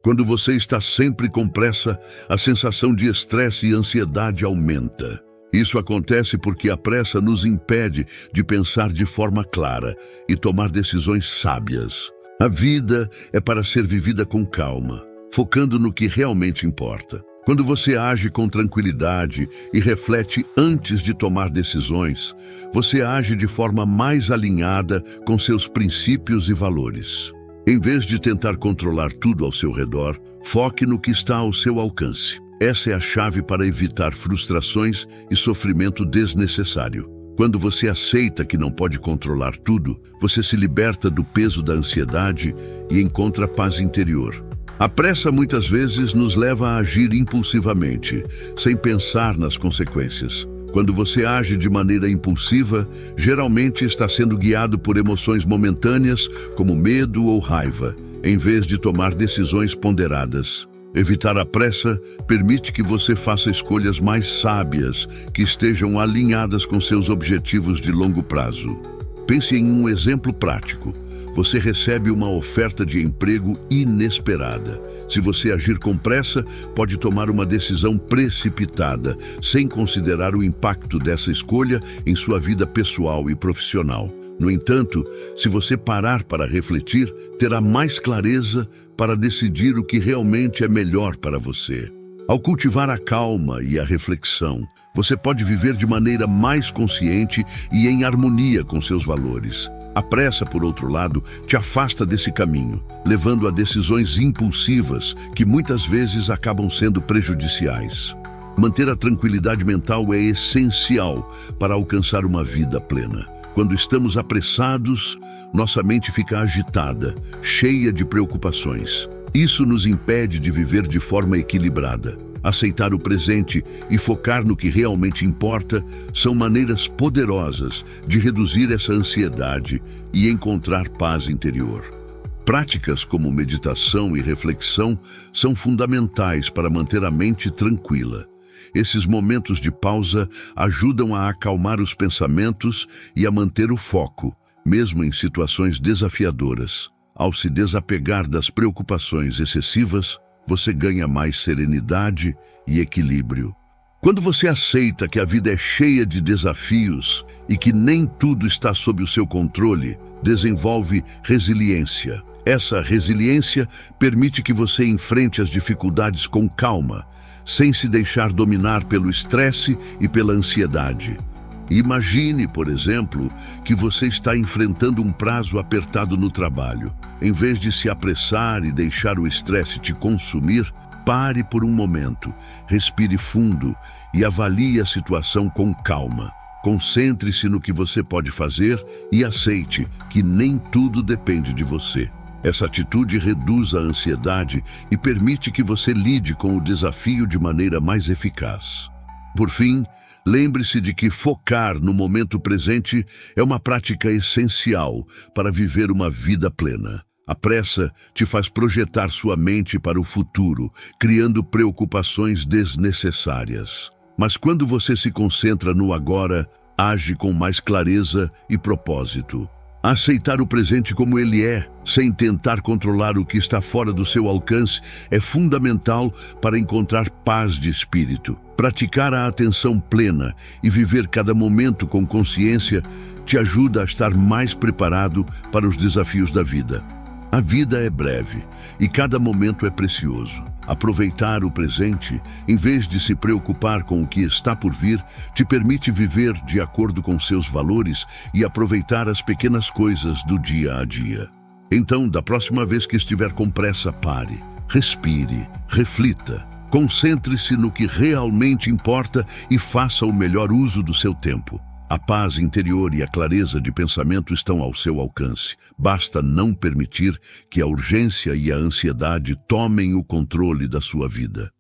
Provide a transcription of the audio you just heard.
Quando você está sempre com pressa, a sensação de estresse e ansiedade aumenta. Isso acontece porque a pressa nos impede de pensar de forma clara e tomar decisões sábias. A vida é para ser vivida com calma, focando no que realmente importa. Quando você age com tranquilidade e reflete antes de tomar decisões, você age de forma mais alinhada com seus princípios e valores. Em vez de tentar controlar tudo ao seu redor, foque no que está ao seu alcance. Essa é a chave para evitar frustrações e sofrimento desnecessário. Quando você aceita que não pode controlar tudo, você se liberta do peso da ansiedade e encontra paz interior. A pressa muitas vezes nos leva a agir impulsivamente, sem pensar nas consequências. Quando você age de maneira impulsiva, geralmente está sendo guiado por emoções momentâneas, como medo ou raiva, em vez de tomar decisões ponderadas. Evitar a pressa permite que você faça escolhas mais sábias, que estejam alinhadas com seus objetivos de longo prazo. Pense em um exemplo prático. Você recebe uma oferta de emprego inesperada. Se você agir com pressa, pode tomar uma decisão precipitada, sem considerar o impacto dessa escolha em sua vida pessoal e profissional. No entanto, se você parar para refletir, terá mais clareza para decidir o que realmente é melhor para você. Ao cultivar a calma e a reflexão, você pode viver de maneira mais consciente e em harmonia com seus valores. A pressa, por outro lado, te afasta desse caminho, levando a decisões impulsivas que muitas vezes acabam sendo prejudiciais. Manter a tranquilidade mental é essencial para alcançar uma vida plena. Quando estamos apressados, nossa mente fica agitada, cheia de preocupações. Isso nos impede de viver de forma equilibrada. Aceitar o presente e focar no que realmente importa são maneiras poderosas de reduzir essa ansiedade e encontrar paz interior. Práticas como meditação e reflexão são fundamentais para manter a mente tranquila. Esses momentos de pausa ajudam a acalmar os pensamentos e a manter o foco, mesmo em situações desafiadoras. Ao se desapegar das preocupações excessivas, você ganha mais serenidade e equilíbrio. Quando você aceita que a vida é cheia de desafios e que nem tudo está sob o seu controle, desenvolve resiliência. Essa resiliência permite que você enfrente as dificuldades com calma, sem se deixar dominar pelo estresse e pela ansiedade. Imagine, por exemplo, que você está enfrentando um prazo apertado no trabalho. Em vez de se apressar e deixar o estresse te consumir, pare por um momento, respire fundo e avalie a situação com calma. Concentre-se no que você pode fazer e aceite que nem tudo depende de você. Essa atitude reduz a ansiedade e permite que você lide com o desafio de maneira mais eficaz. Por fim, lembre-se de que focar no momento presente é uma prática essencial para viver uma vida plena. A pressa te faz projetar sua mente para o futuro, criando preocupações desnecessárias. Mas quando você se concentra no agora, age com mais clareza e propósito. Aceitar o presente como ele é, sem tentar controlar o que está fora do seu alcance, é fundamental para encontrar paz de espírito. Praticar a atenção plena e viver cada momento com consciência te ajuda a estar mais preparado para os desafios da vida. A vida é breve e cada momento é precioso. Aproveitar o presente, em vez de se preocupar com o que está por vir, te permite viver de acordo com seus valores e aproveitar as pequenas coisas do dia a dia. Então, da próxima vez que estiver com pressa, pare, respire, reflita, concentre-se no que realmente importa e faça o melhor uso do seu tempo. A paz interior e a clareza de pensamento estão ao seu alcance. Basta não permitir que a urgência e a ansiedade tomem o controle da sua vida.